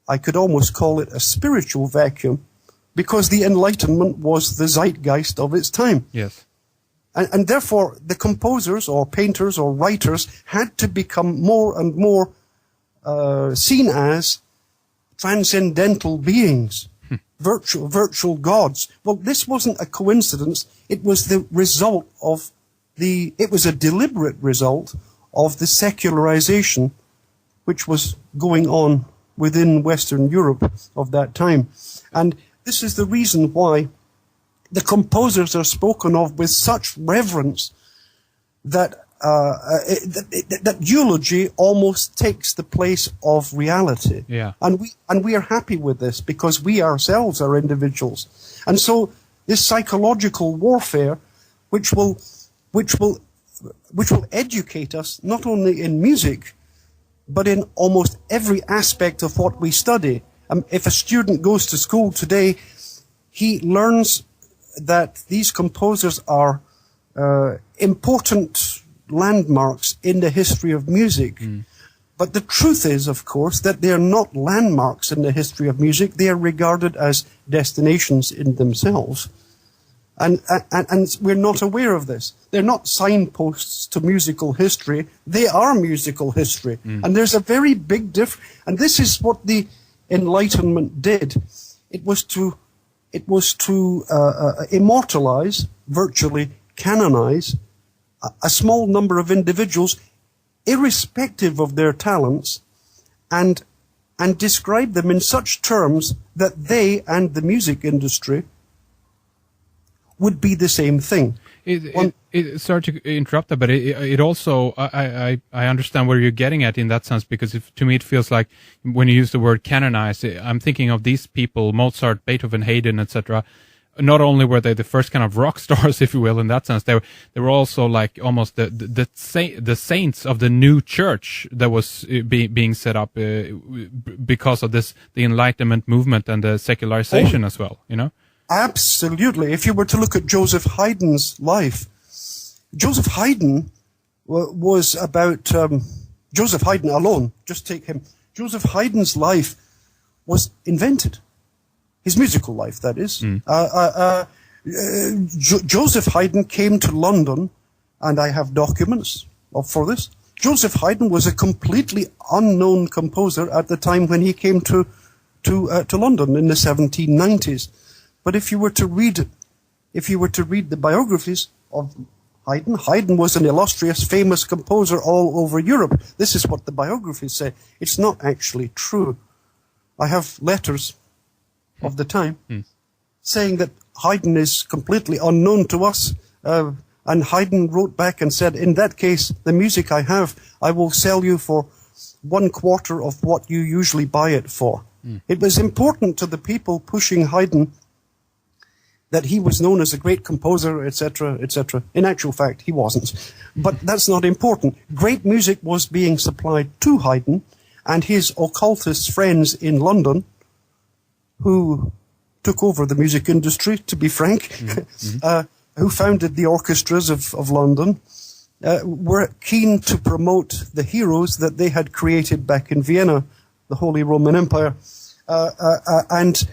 I could almost call it a spiritual vacuum, because the Enlightenment was the zeitgeist of its time. Yes. And therefore, the composers or painters or writers had to become more and more seen as transcendental beings, virtual gods. Well, this wasn't a coincidence. It was the result of it was a deliberate result of the secularization which was going on within Western Europe of that time. And this is the reason why the composers are spoken of with such reverence that that eulogy almost takes the place of reality. Yeah. And we are happy with this, because we ourselves are individuals. And so this psychological warfare, which will educate us not only in music, but in almost every aspect of what we study. If a student goes to school today, he learns that these composers are important landmarks in the history of music. But the truth is, of course, that they are not landmarks in the history of music. They are regarded as destinations in themselves. And we're not aware of this. They're not signposts to musical history. They are musical history. And there's a very big difference. And this is what the Enlightenment did. It was to immortalize, virtually canonize, a small number of individuals, irrespective of their talents, and describe them in such terms that they and the music industry would be the same thing. Sorry to interrupt that, but it also, I understand where you're getting at in that sense, because to me it feels like when you use the word canonize, I'm thinking of these people, Mozart, Beethoven, Haydn, etc. Not only were they the first kind of rock stars, if you will, in that sense, they were also like almost the saints of the new church that was being set up because of the Enlightenment movement and the secularization as well, you know? Absolutely. If you were to look at Joseph Haydn's life, Joseph Haydn was about, Joseph Haydn alone, just take him. Joseph Haydn's life was invented. His musical life, that is. Joseph Haydn came to London, and I have documents for this. Joseph Haydn was a completely unknown composer at the time when he came to London in the 1790s. But if you were to read the biographies of Haydn, Haydn was an illustrious, famous composer all over Europe. This is what the biographies say. It's not actually true. I have letters of the time saying that Haydn is completely unknown to us. And Haydn wrote back and said, in that case, the music I have, I will sell you for 1/4 of what you usually buy it for. It was important to the people pushing Haydn that he was known as a great composer, etc., etc. In actual fact, he wasn't. But that's not important. Great music was being supplied to Haydn and his occultist friends in London, who took over the music industry, to be frank, who founded the orchestras of London, were keen to promote the heroes that they had created back in Vienna, the Holy Roman Empire. And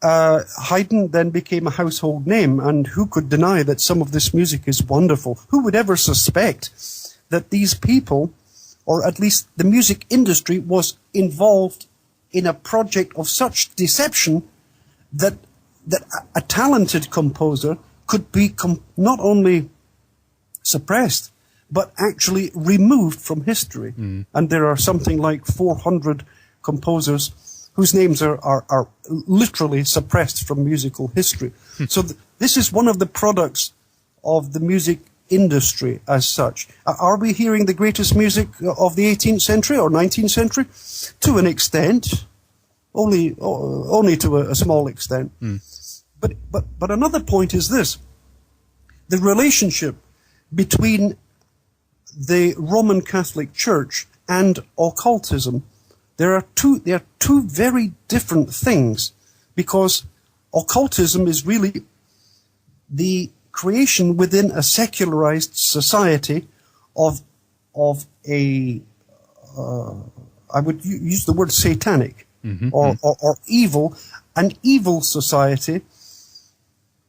Haydn then became a household name, and who could deny that some of this music is wonderful? Who would ever suspect that these people, or at least the music industry, was involved in a project of such deception that a talented composer could be not only suppressed, but actually removed from history. And there are something like 400 composers whose names are literally suppressed from musical history. So this is one of the products of the music industry as such. Are we hearing the greatest music of the 18th century or 19th century? To an extent, only to a small extent. But another point is this: the relationship between the Roman Catholic Church and occultism. There are two very different things, because occultism is really the creation within a secularized society of a I would use the word satanic. or evil, an evil society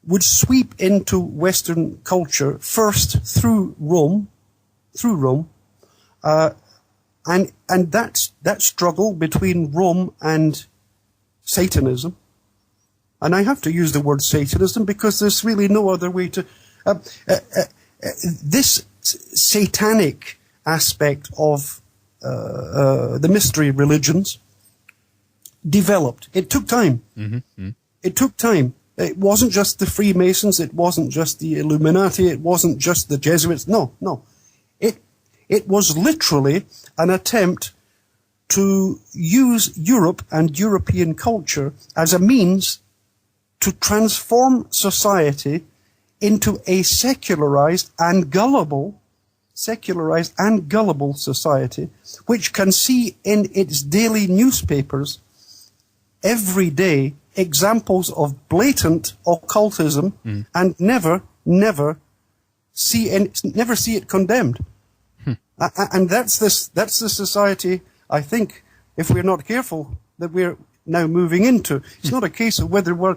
would sweep into Western culture first through Rome, and that struggle between Rome and Satanism, and I have to use the word Satanism because there's really no other way to. This satanic aspect of the mystery religions developed. It took time. It took time. It wasn't just the Freemasons. It wasn't just the Illuminati. It wasn't just the Jesuits. No. It was literally an attempt to use Europe and European culture as a means to transform society into a secularized and gullible society, which can see in its daily newspapers every day examples of blatant occultism and never see it condemned. And that's the society, I think, if we're not careful, that we're now moving into. It's not a case of whether we're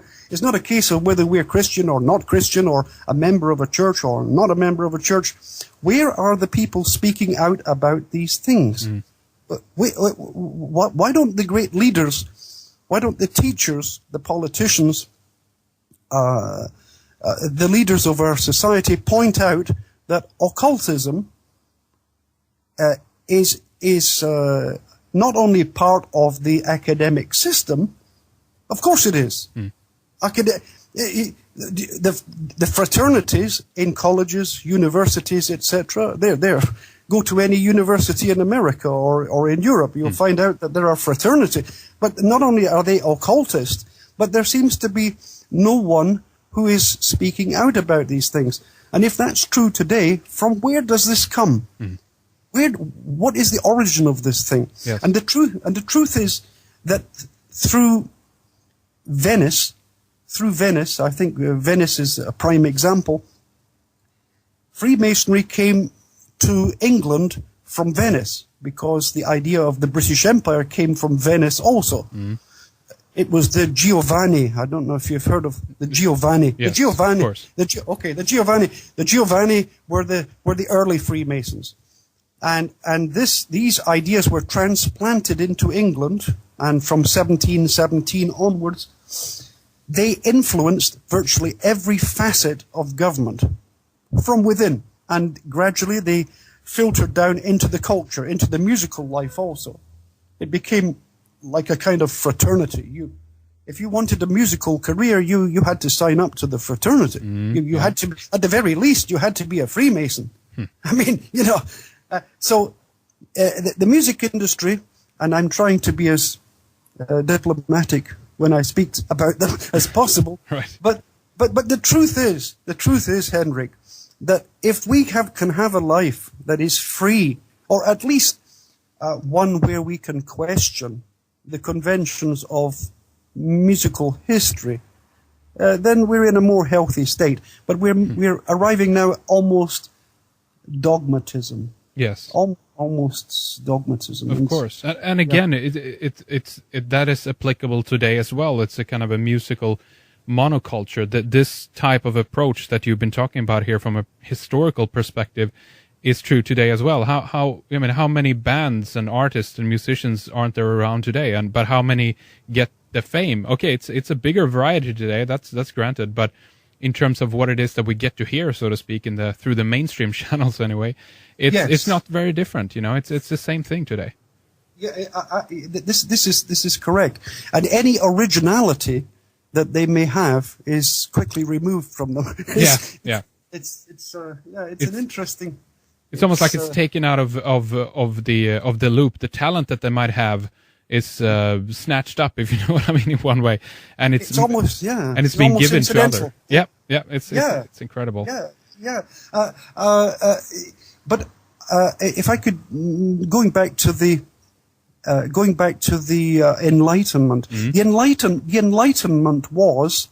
Christian or not Christian, or a member of a church or not a member of a church. Where are the people speaking out about these things? Why don't the great leaders, why don't the teachers, the politicians, the leaders of our society point out that occultism is not only part of the academic system, of course it is. The fraternities in colleges, universities, etc., they're there. Go to any university in America or in Europe, you'll find out that there are fraternities. But not only are they occultist, but there seems to be no one who is speaking out about these things. And if that's true today, from where does this come? What is the origin of this thing? Yes. And the truth is that through Venice, I think Venice is a prime example. Freemasonry came to England from Venice because the idea of the British Empire came from Venice also. It was the Giovanni. I don't know if you've heard of the Giovanni. Yes, the Giovanni. of course. The Giovanni. The Giovanni were the early Freemasons. And these ideas were transplanted into England, and from 1717 onwards, they influenced virtually every facet of government from within, and gradually they filtered down into the culture, into the musical life also. It became like a kind of fraternity. If you wanted a musical career, you had to sign up to the fraternity. You had to, at the very least, you had to be a Freemason. I mean, so the music industry, and I'm trying to be as diplomatic when I speak about them as possible. Right. But the truth is, Henrik, that if we can have a life that is free, or at least one where we can question the conventions of musical history, then we're in a more healthy state. But we're arriving now at almost dogmatism. Yes. Almost dogmatism. Of course. And again, it's that is applicable today as well. It's a kind of a musical monoculture, that this type of approach that you've been talking about here from a historical perspective is true today as well. How many bands and artists and musicians aren't there around today? But how many get the fame? Okay, it's a bigger variety today. That's granted, but in terms of what it is that we get to hear, so to speak, through the mainstream channels anyway, it's not very different. It's the same thing today. Yeah, this is correct. And any originality that they may have is quickly removed from them. It's an interesting. It's almost like it's taken out of the loop. The talent that they might have is snatched up, if you know what I mean, in one way, and it's almost and it's being given to other. It's incredible. But if I could, going back to the Enlightenment, the Enlightenment was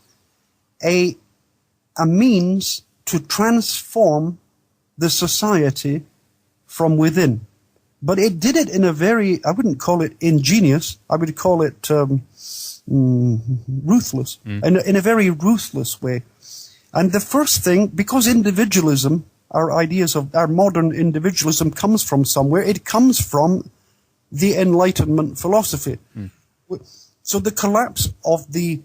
a means to transform the society from within. But it did it in a very, I wouldn't call it ingenious, I would call it ruthless, in a very ruthless way. And the first thing, because individualism, our ideas of our modern individualism comes from somewhere, it comes from the Enlightenment philosophy. So the collapse of the